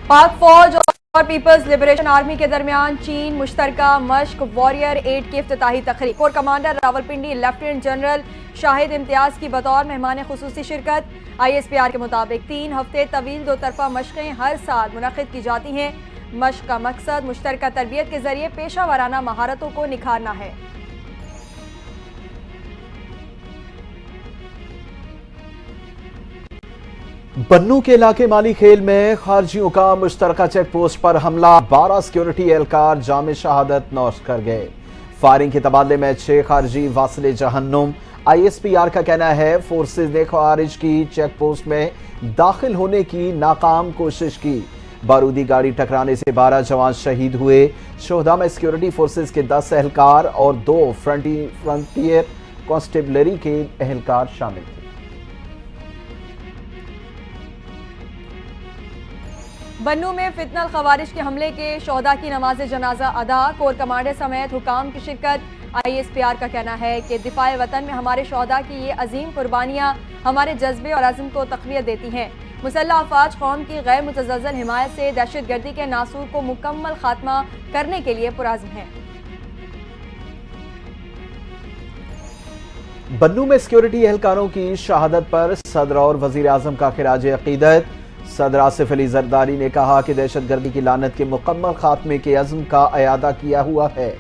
پاک فوج اور پیپلز لبریشن آرمی کے درمیان چین مشترکہ مشق واریر 8 کی افتتاحی تقریب۔ Corps commander Rawalpindi lieutenant general Shahid Imtiaz کی بطور مہمان خصوصی شرکت۔ ISPR کے مطابق 3 ہفتے طویل دو طرفہ مشقیں ہر سال منعقد کی جاتی ہیں۔ مشق کا مقصد مشترکہ تربیت کے ذریعے پیشہ ورانہ مہارتوں کو نکھارنا ہے۔ بنوں کے علاقے مالی کھیل میں خارجیوں کا مشترکہ چیک پوسٹ پر حملہ، 12 سیکیورٹی اہلکار جام شہادت نوش کر گئے۔ فائرنگ کے تبادلے میں 6 خارجی واصل جہنم۔ ISPR کا کہنا ہے فورسز نے خارج کی چیک پوسٹ میں داخل ہونے کی ناکام کوشش کی۔ بارودی گاڑی ٹکرانے سے 12 جوان شہید ہوئے۔ شہداء میں سیکیورٹی فورسز کے 10 اہلکار اور 2 فرنٹیئر کانسٹیبلری کے اہلکار شامل تھے۔ بنوں میں فتنہ الخوارج کے حملے کے شہداء کی نماز جنازہ ادا، کور کمانڈر سمیت حکام کی شرکت۔ ISPR کا کہنا ہے کہ دفاع وطن میں ہمارے شہداء کی یہ عظیم قربانیاں ہمارے جذبے اور عزم کو تقویت دیتی ہیں۔ مسلح افواج قوم کی غیر متزلزل حمایت سے دہشت گردی کے ناسور کو مکمل خاتمہ کرنے کے لیے پرعزم ہیں۔ بنوں میں سیکیورٹی اہلکاروں کی شہادت پر صدر اور وزیر اعظم کا خراج عقیدت۔ صدر آصف علی زرداری نے کہا کہ دہشت گردی کی لعنت کے مکمل خاتمے کے عزم کا اعادہ کیا ہوا ہے۔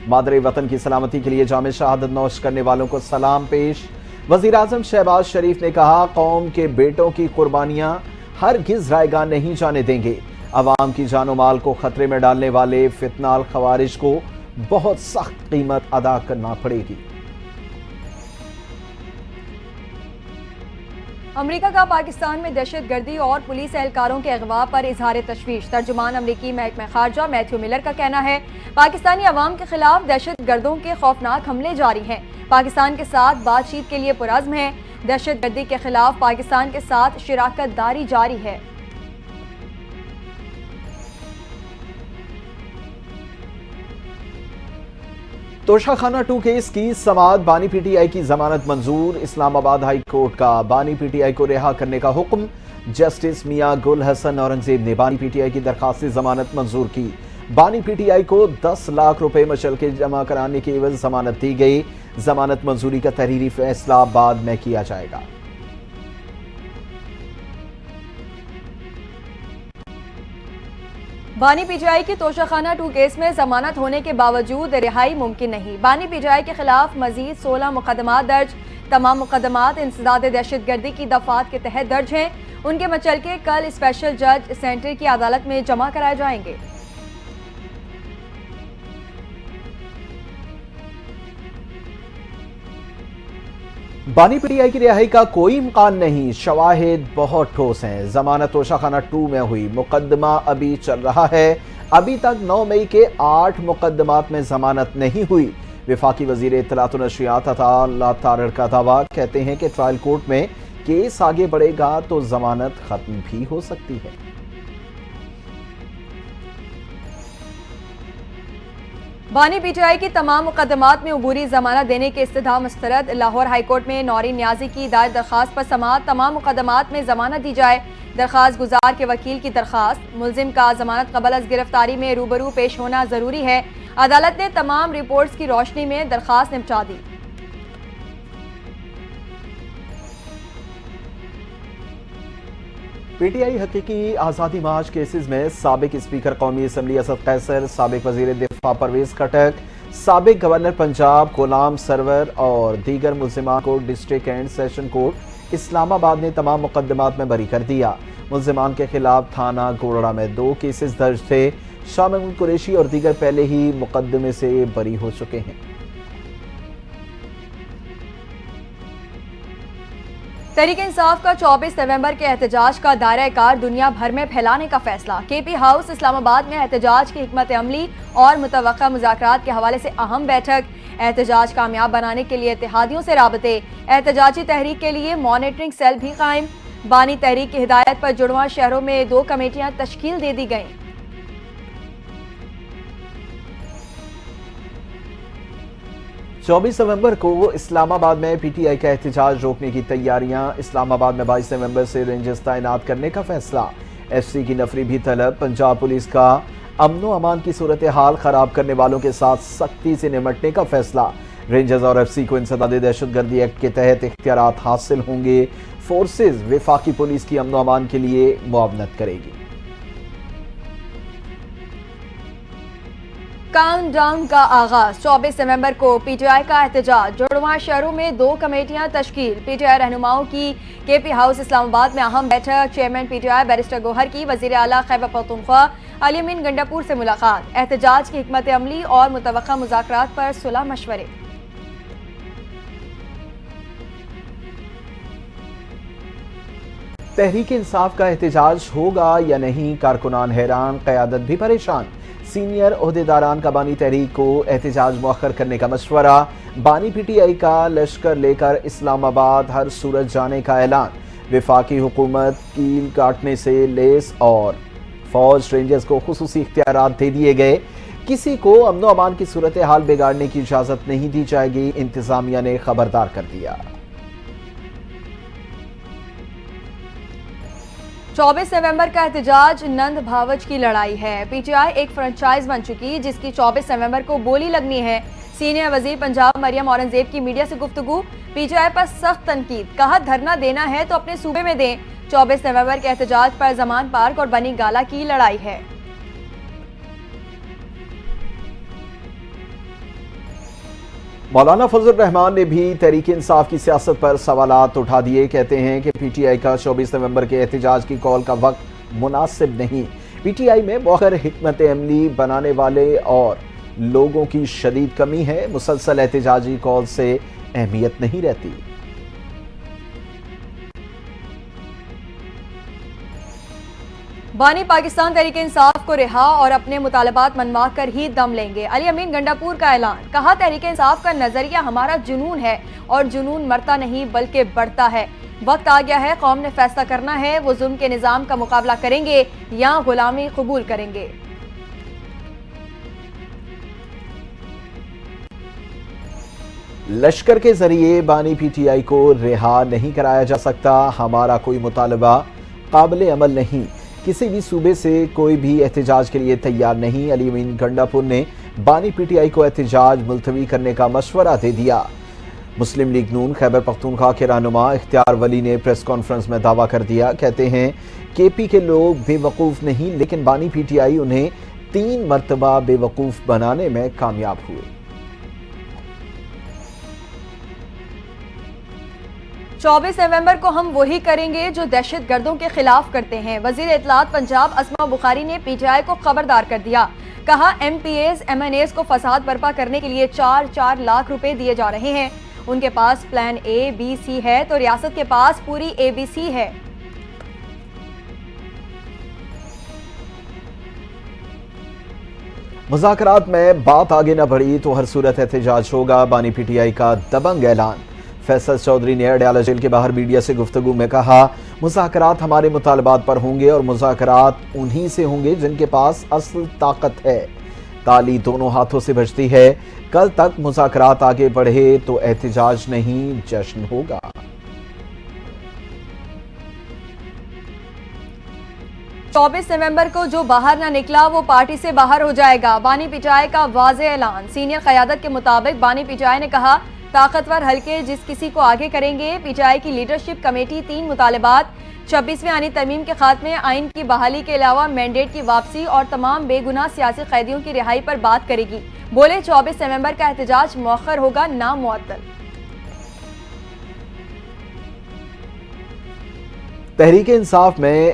مادر وطن کی سلامتی کے لیے جام شہادت نوش کرنے والوں کو سلام پیش۔ وزیر اعظم شہباز شریف نے کہا قوم کے بیٹوں کی قربانیاں ہرگز رائیگاں نہیں جانے دیں گے۔ عوام کی جان و مال کو خطرے میں ڈالنے والے فتنہ الخوارج کو بہت سخت قیمت ادا کرنا پڑے گی۔ امریکہ کا پاکستان میں دہشت گردی اور پولیس اہلکاروں کے اغوا پر اظہار تشویش۔ ترجمان امریکی محکمہ خارجہ میتھیو ملر کا کہنا ہے پاکستانی عوام کے خلاف دہشت گردوں کے خوفناک حملے جاری ہیں۔ پاکستان کے ساتھ بات چیت کے لیے پرعزم ہیں۔ دہشت گردی کے خلاف پاکستان کے ساتھ شراکت داری جاری ہے۔ توشہ خانہ 2 کیس کی سماعت، بانی PTI کی ضمانت منظور۔ اسلام آباد ہائی کورٹ کا بانی PTI کو رہا کرنے کا حکم۔ جسٹس میاں گل حسن اورنگزیب نے بانی PTI کی درخواست ضمانت منظور کی۔ بانی PTI کو 10 لاکھ روپے مچلکے جمع کرانے کے عوض ضمانت دی گئی۔ ضمانت منظوری کا تحریری فیصلہ بعد میں کیا جائے گا۔ بانی PTI کی توشہ خانہ 2 کیس میں ضمانت ہونے کے باوجود رہائی ممکن نہیں۔ بانی PTI کے خلاف مزید 16 مقدمات درج۔ تمام مقدمات انسداد دہشت گردی کی دفعات کے تحت درج ہیں۔ ان کے مچلکے کل اسپیشل جج سینٹر کی عدالت میں جمع کرائے جائیں گے۔ بانی PTI کی رہائی کا کوئی امکان نہیں، شواہد بہت ٹھوس ہیں۔ ضمانت توشہ خانہ 2 میں ہوئی، مقدمہ ابھی چل رہا ہے۔ ابھی تک 9 مئی کے 8 مقدمات میں ضمانت نہیں ہوئی۔ وفاقی وزیر اطلاعات و نشریات عطا اللہ تارڑ کا دعویٰ، کہتے ہیں کہ ٹرائل کورٹ میں کیس آگے بڑھے گا تو ضمانت ختم بھی ہو سکتی ہے۔ بانی PTI کی تمام مقدمات میں عبوری ضمانت دینے کے استدعا مسترد۔ لاہور ہائی کورٹ میں نورین نیازی کی دائر درخواست پر سماعت، تمام مقدمات میں ضمانت دی جائے۔ درخواست گزار کے وکیل کی درخواست، ملزم کا ضمانت قبل از گرفتاری میں روبرو پیش ہونا ضروری ہے۔ عدالت نے تمام رپورٹس کی روشنی میں درخواست نمٹا دی۔ PTI حقیقی آزادی مارچ کیسز میں سابق اسپیکر قومی اسمبلی اسد قیصر، سابق وزیر دفاع پرویز خٹک، سابق گورنر پنجاب غلام سرور اور دیگر ملزمان کو ڈسٹرکٹ اینڈ سیشن کورٹ اسلام آباد نے تمام مقدمات میں بری کر دیا۔ ملزمان کے خلاف تھانہ گوڑڑا میں 2 کیسز درج تھے۔ شاہ محمود قریشی اور دیگر پہلے ہی مقدمے سے بری ہو چکے ہیں۔ تحریک انصاف کا 24 نومبر کے احتجاج کا دائرہ کار دنیا بھر میں پھیلانے کا فیصلہ۔ KP ہاؤس اسلام آباد میں احتجاج کی حکمت عملی اور متوقع مذاکرات کے حوالے سے اہم بیٹھک۔ احتجاج کامیاب بنانے کے لیے اتحادیوں سے رابطے۔ احتجاجی تحریک کے لیے مانیٹرنگ سیل بھی قائم۔ بانی تحریک کی ہدایت پر جڑواں شہروں میں 2 کمیٹیاں تشکیل دے دی گئیں۔ 24 نومبر کو اسلام آباد میں PTI کا احتجاج روکنے کی تیاریاں۔ اسلام آباد میں 22 نومبر سے رینجرز تعینات کرنے کا فیصلہ۔ ایف سی کی نفری بھی طلب، پنجاب پولیس کا امن و امان کی صورتحال خراب کرنے والوں کے ساتھ سختی سے نمٹنے کا فیصلہ، رینجرز اور ایف سی کو انسداد دہشت گردی ایکٹ کے تحت اختیارات حاصل ہوں گے، فورسز وفاقی پولیس کی امن و امان کے لیے معاونت کرے گی۔ کاؤنٹ ڈاؤن کا آغاز، 24 نومبر کو پی ٹی آئی کا احتجاج، جڑواں شہروں میں 2 کمیٹیاں تشکیل، پی ٹی آئی رہنماؤں کی کے پی ہاؤس اسلام آباد میں اہم بیٹھک، chairman P T I barrister Gohar کی وزیر اعلیٰ خیبر پختونخوا علی امین گنڈاپور سے ملاقات، احتجاج کی حکمت عملی اور متوقع مذاکرات پر صلح مشورے۔ تحریک انصاف کا احتجاج ہوگا یا نہیں، کارکنان حیران، قیادت بھی پریشان، سینئر عہدیداران کا بانی تحریک کو احتجاج مؤخر کرنے کا مشورہ، بانی پی ٹی آئی کا لشکر لے کر اسلام آباد ہر صورت جانے کا اعلان، وفاقی حکومت کیل کاٹنے سے لیس اور فوج رینجرز کو خصوصی اختیارات دے دیے گئے، کسی کو امن و امان کی صورتحال بگاڑنے کی اجازت نہیں دی جائے گی، انتظامیہ نے خبردار کر دیا۔ 24 نومبر کا احتجاج نند بھاوچ کی لڑائی ہے، پی ٹی آئی ایک فرنچائز بن چکی جس کی 24 نومبر کو بولی لگنی ہے، سینئر وزیر پنجاب مریم اورنگزیب کی میڈیا سے گفتگو، پی ٹی آئی پر سخت تنقید، کہا دھرنا دینا ہے تو اپنے صوبے میں دیں، 24 نومبر کے احتجاج پر زمان پارک اور بنی گالا کی لڑائی ہے۔ مولانا فضل الرحمان نے بھی تحریک انصاف کی سیاست پر سوالات اٹھا دیے، کہتے ہیں کہ پی ٹی آئی کا 24 نومبر کے احتجاج کی کال کا وقت مناسب نہیں، پی ٹی آئی میں مؤخر حکمت عملی بنانے والے اور لوگوں کی شدید کمی ہے، مسلسل احتجاجی کال سے اہمیت نہیں رہتی۔ بانی پاکستان تحریک انصاف کو رہا اور اپنے مطالبات منوا کر ہی دم لیں گے، علی امین گنڈاپور کا اعلان، کہا تحریک انصاف کا نظریہ ہمارا جنون ہے اور جنون مرتا نہیں بلکہ بڑھتا ہے، وقت آ گیا ہے، قوم نے فیصلہ کرنا ہے، وہ ظلم کے نظام کا مقابلہ کریں گے یا غلامی قبول کریں گے۔ لشکر کے ذریعے بانی پی ٹی آئی کو رہا نہیں کرایا جا سکتا، ہمارا کوئی مطالبہ قابل عمل نہیں، کسی بھی صوبے سے کوئی بھی احتجاج کے لیے تیار نہیں، علی امین گنڈاپور نے بانی پی ٹی آئی کو احتجاج ملتوی کرنے کا مشورہ دے دیا۔ مسلم لیگ نون خیبر پختونخوا کے رہنما اختیار ولی نے پریس کانفرنس میں دعویٰ کر دیا، کہتے ہیں کے پی کے لوگ بے وقوف نہیں لیکن بانی پی ٹی آئی انہیں 3 مرتبہ بے وقوف بنانے میں کامیاب ہوئے۔ 24 نومبر کو ہم وہی کریں گے جو دہشت گردوں کے خلاف کرتے ہیں، وزیر اطلاعات پنجاب اسما بخاری نے پی ٹی آئی کو خبردار کر دیا، کہا MPs MNAs کو فساد برپا کرنے کے لیے 4 لاکھ روپے دیے جا رہے ہیں، ان کے پاس پلان اے بی سی ہے تو ریاست کے پاس پوری اے بی سی ہے۔ مذاکرات میں بات آگے نہ بڑھی تو ہر صورت احتجاج ہوگا، بانی پی ٹی آئی کا دبنگ اعلان۔ فیصل چودھری نے اڈیالہ جیل کے باہر میڈیا سے گفتگو میں کہا، مذاکرات ہمارے مطالبات پر ہوں گے اور مذاکرات انہی سے ہوں گے جن کے پاس اصل طاقت ہے، تالی دونوں ہاتھوں سے بجتی ہے، کل تک مذاکرات آگے بڑھے تو احتجاج نہیں جشن ہوگا۔ چوبیس نومبر کو جو باہر نہ نکلا وہ پارٹی سے باہر ہو جائے گا، بانی پی ٹی آئی کا واضح اعلان، سینئر قیادت کے مطابق بانی پی ٹی آئی نے کہا طاقتور حلقے جس کسی کو آگے کریں گے، پی ٹی آئی کی لیڈرشپ کمیٹی 3 مطالبات 26ویں آئینی ترمیم کے خاتمے، آئین کی بحالی کے علاوہ مینڈیٹ کی واپسی اور تمام بے گناہ سیاسی قیدیوں کی رہائی پر بات کرے گی، بولے 24 نومبر کا احتجاج مؤخر ہوگا نہ معطل۔ تحریک انصاف میں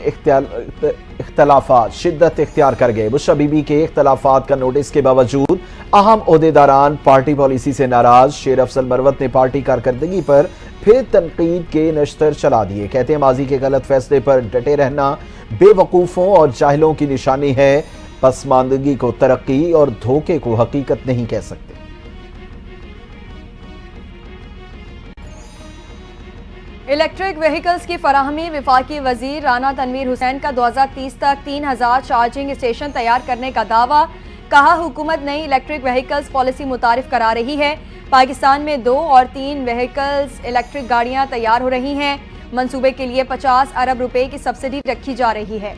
اختلافات شدت اختیار کر گئے، بشرا بی بی کے اختلافات کا نوٹس کے باوجود اہم عہدیداران پارٹی پالیسی سے ناراض، شیر افضل مروت نے پارٹی کارکردگی پر پھر تنقید کے نشتر چلا دیے، کہتے ہیں ماضی کے غلط فیصلے پر ڈٹے رہنا بے وقوفوں اور جاہلوں کی نشانی ہے، پسماندگی کو ترقی اور دھوکے کو حقیقت نہیں کہہ سکتے۔ الیکٹرک وہیکلز کی فراہمی، وفاقی وزیر رانا تنویر حسین کا 2030 تک 3000 چارجنگ اسٹیشن تیار کرنے کا دعویٰ، کہا حکومت نئی الیکٹرک وہیکلز پالیسی متعارف کرا رہی ہے، پاکستان میں 2 اور 3 وہیکلز الیکٹرک گاڑیاں تیار ہو رہی ہیں، منصوبے کے لیے 50 ارب روپے کی سبسڈی رکھی جا رہی ہے۔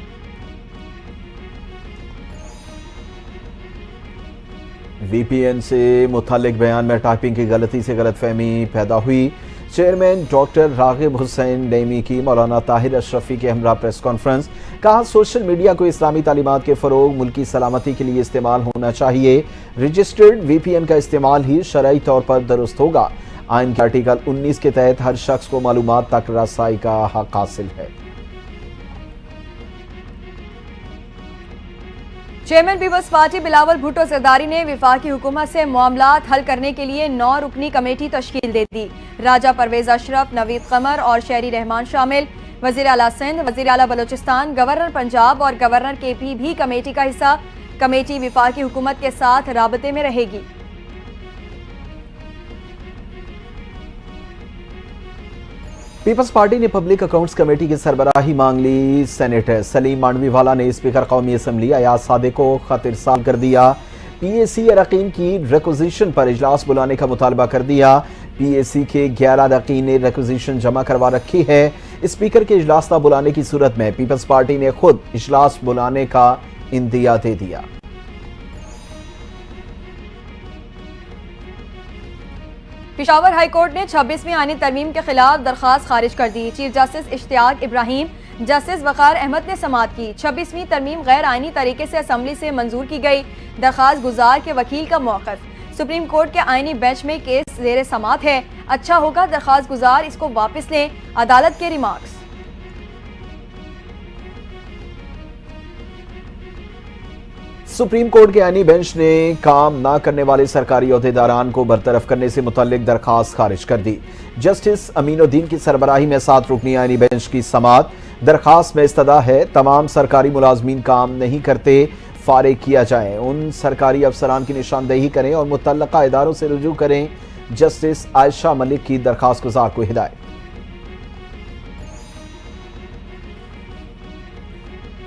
وی پی این سے متعلق بیان میں ٹائپنگ کی غلطی سے غلط فہمی پیدا ہوئی۔ چیئرمین ڈاکٹر راغب حسین نعیمی کی مولانا طاہر اشرفی کے ہمراہ پریس کانفرنس۔ کہا سوشل میڈیا کو اسلامی تعلیمات کے فروغ، ملکی سلامتی کے لیے استعمال ہونا چاہیے۔ رجسٹرڈ وی پی این کا استعمال ہی شرعی طور پر درست ہوگا۔ آئین کے آرٹیکل 19 کے تحت ہر شخص کو معلومات تک رسائی کا حق حاصل ہے۔ چیئرمین پیپلز پارٹی بلاول بھٹو زرداری نے وفاقی حکومت سے معاملات حل کرنے کے لیے 9 رکنی کمیٹی تشکیل دے دی۔ راجہ پرویز اشرف، نوید قمر اور شہری رحمان شامل۔ وزیر اعلیٰ سندھ، وزیر اعلیٰ بلوچستان، گورنر پنجاب اور گورنر کے پی بھی کمیٹی کا حصہ۔ کمیٹی وفاقی حکومت کے ساتھ رابطے میں رہے گی۔ پیپلز پارٹی نے پبلک اکاؤنٹس کمیٹی کی سربراہی مانگ لی۔ سینیٹر سلیم مانڈوی والا نے اسپیکر قومی اسمبلی ایاز صادق کو خط ارسال کر دیا۔ پی اے سی اراکین کی ریکوزیشن پر اجلاس بلانے کا مطالبہ کر دیا۔ پی اے سی کے 11 اراکین نے ریکوزیشن جمع کروا رکھی ہے۔ اسپیکر کے اجلاس نہ بلانے کی صورت میں پیپلز پارٹی نے خود اجلاس بلانے کا عندیہ دے دیا۔ پشاور ہائی کورٹ نے 26ویں آئینی ترمیم کے خلاف درخواست خارج کر دی۔ چیف جسٹس اشتیاق ابراہیم، جسٹس وقار احمد نے سماعت کی۔ 26ویں ترمیم غیر آئینی طریقے سے اسمبلی سے منظور کی گئی۔ درخواست گزار کے وکیل کا موقف۔ سپریم کورٹ کے آئینی بینچ میں کیس زیر سماعت ہے۔ اچھا ہوگا درخواست گزار اس کو واپس لیں، عدالت کے ریمارکس۔ سپریم کورٹ کے آئینی بینچ نے کام نہ کرنے والے سرکاری عہدیداران کو برطرف کرنے سے متعلق درخواست خارج کر دی۔ جسٹس امین الدین کی سربراہی میں 7 رکنی آئینی بینچ کی سماعت۔ درخواست میں استدعا ہے تمام سرکاری ملازمین کام نہیں کرتے، فارغ کیا جائیں، ان سرکاری افسران کی نشاندہی کریں اور متعلقہ اداروں سے رجوع کریں۔ جسٹس عائشہ ملک کی درخواست گزار کو ہدایت۔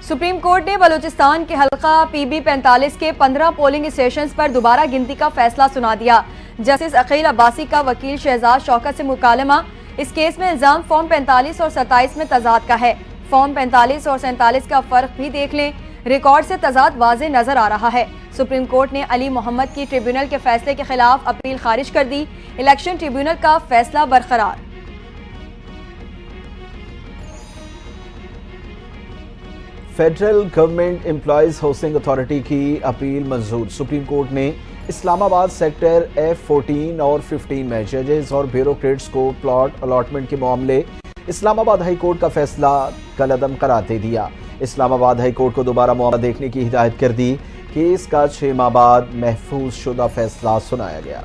سپریم کورٹ نے بلوچستان کے حلقہ پی بی 45 کے 15 پولنگ اسٹیشنز پر دوبارہ گنتی کا فیصلہ سنا دیا۔ جسٹس عقیل عباسی کا وکیل شہزاد شوکت سے مکالمہ۔ اس کیس میں الزام فارم 45 اور 27 میں تضاد کا ہے۔ فارم 45 اور 47 کا فرق بھی دیکھ لیں، ریکارڈ سے تضاد واضح نظر آ رہا ہے۔ سپریم کورٹ نے علی محمد کی ٹریبیونل کے فیصلے کے خلاف اپیل خارج کر دی۔ الیکشن ٹریبیونل کا فیصلہ برقرار۔ Federal government employees housing authority کی اپیل منظور۔ سپریم کورٹ نے اسلام آباد سیکٹر F14 اور 15 میں ججز اور بیوروکریٹس کو پلاٹ الاٹمنٹ کے معاملے اسلام آباد ہائی کورٹ کا فیصلہ کالعدم قرار دے دیا۔ اسلام آباد ہائی کورٹ کو دوبارہ معاملہ دیکھنے کی ہدایت کر دی۔ کیس کا 6 ماہ بعد محفوظ شدہ فیصلہ سنایا گیا۔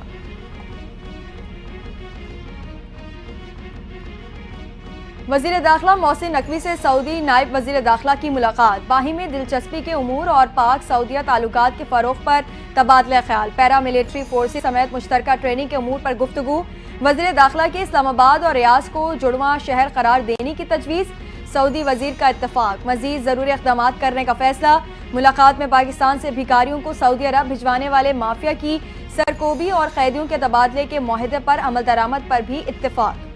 وزیر داخلہ محسن نقوی سے سعودی نائب وزیر داخلہ کی ملاقات۔ باہمی دلچسپی کے امور اور پاک سعودیہ تعلقات کے فروغ پر تبادلہ خیال۔ پیرا ملٹری فورسز سمیت مشترکہ ٹریننگ کے امور پر گفتگو۔ وزیر داخلہ کے اسلام آباد اور ریاض کو جڑواں شہر قرار دینے کی تجویز۔ سعودی وزیر کا اتفاق، مزید ضروری اقدامات کرنے کا فیصلہ۔ ملاقات میں پاکستان سے بھکاریوں کو سعودی عرب بھجوانے والے مافیا کی سرکوبی اور قیدیوں کے تبادلے کے معاہدے پر عمل درآمد پر بھی اتفاق۔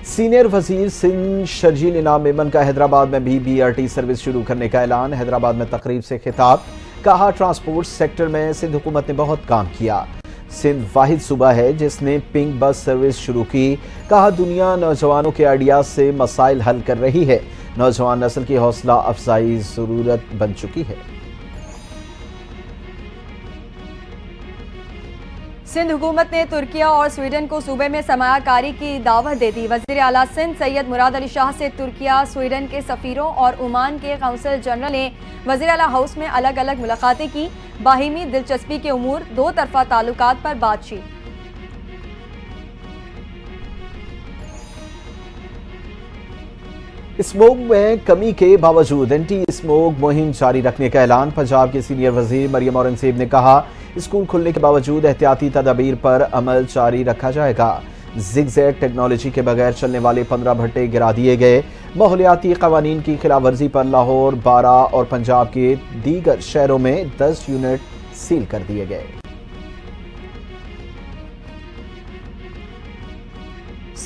سینئر وزیر سندھ شرجیل انعام میمن کا حیدرآباد میں بھی BRT سروس شروع کرنے کا اعلان۔ حیدرآباد میں تقریب سے خطاب۔ کہا ٹرانسپورٹ سیکٹر میں سندھ حکومت نے بہت کام کیا۔ سندھ واحد صوبہ ہے جس نے پنک بس سروس شروع کی۔ کہا دنیا نوجوانوں کے آئیڈیاز سے مسائل حل کر رہی ہے۔ نوجوان نسل کی حوصلہ افزائی ضرورت بن چکی ہے۔ سندھ حکومت نے ترکیہ اور سویڈن کو صوبے میں سرمایہ کاری کی دعوت دے دی۔ وزیر اعلیٰ سندھ سید مراد علی شاہ سے ترکیہ، سویڈن کے سفیروں اور عمان کے قونصل جنرل نے وزیر اعلیٰ ہاؤس میں الگ الگ ملاقاتیں کی۔ باہمی دلچسپی کے امور، دو طرفہ تعلقات پر بات چیت۔ اسموگ میں کمی کے باوجود اینٹی اسموگ مہم جاری رکھنے کا اعلان۔ پنجاب کے سینئر وزیر مریم اورنگزیب نے کہا اسکول کھلنے کے باوجود احتیاطی تدابیر پر عمل جاری رکھا جائے گا۔ زگ زیگ ٹیکنالوجی کے بغیر چلنے والے 15 بھٹے گرا دیے گئے۔ ماحولیاتی قوانین کی خلاف ورزی پر لاہور، بارہ اور پنجاب کے دیگر شہروں میں 10 یونٹ سیل کر دیے گئے۔